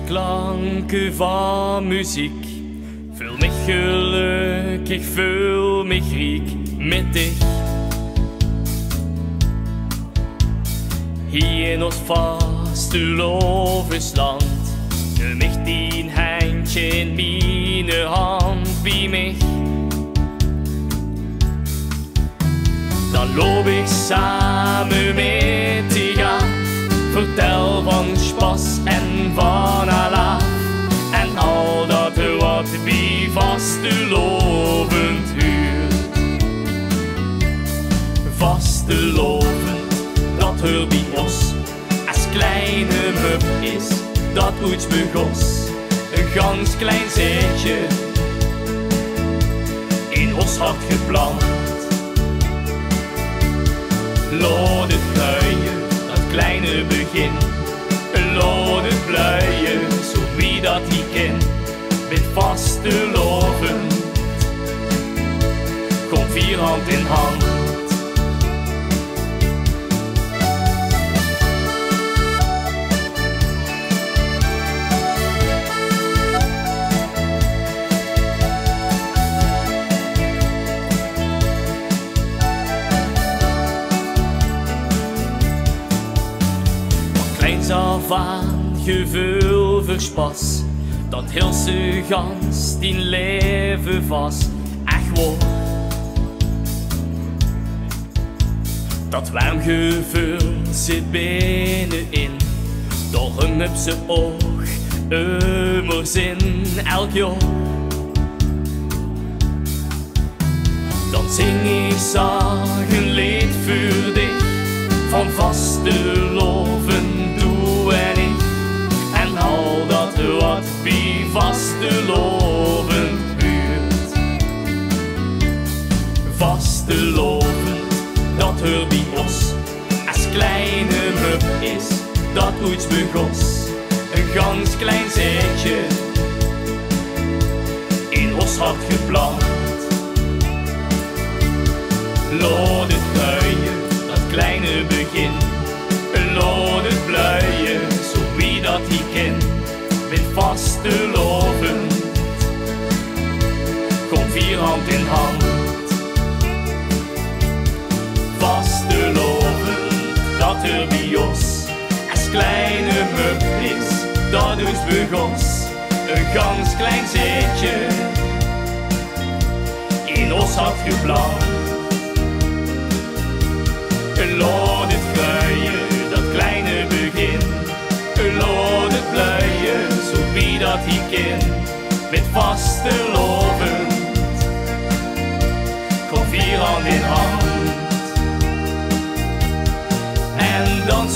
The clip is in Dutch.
klanken van muziek. Vul mich gelukkig, vul mich riek met dich. Hier in ons vastelovensland, neem mich dein Händchen in meine Hand wie mich. Dan loop ik samen met dich af, vertel van Spaß en van Allah. En al dat wat wie vastelovend huurt. Vastelovend, dat hoort bij ons. Als kleine mup is dat ooit begos. Een gans klein zeetje in ons hart geplant. Laat het groeien, dat kleine begin. Laat het bloeien, zo wie dat die kent. Met vastelovend, kom 4 hand in hand. Kleins af aan, gevoel verspas, dat heel ze gans die leven vast. Echt waar, dat warm gevoel zit binnenin. Daarom heb ze ook immer zin elk jaar. Dan zing ik een lied voor dich, van vasteloven doe en ik. En al dat wat wie vastelovend huurt. Vastelovend, dat hoort bij ons. Als kleine mup is dat ooit begos. Een gans klein zeetje in ons hart geplant. Laat het groeien, dat kleine begin. Laat het bloeien, zo wie dat die kent. Met vastelovend, kom 4 hand in hand. Vastelovend, dat er bij ons. Als kleine mup is, dat ons begos. Een gans klein zeetje in ons hart geplant. Laat het groeien, dat kleine begin. Laat het bloeien, zo wie dat die kent. Met vastelovend, kom 4 hand in hand. En dan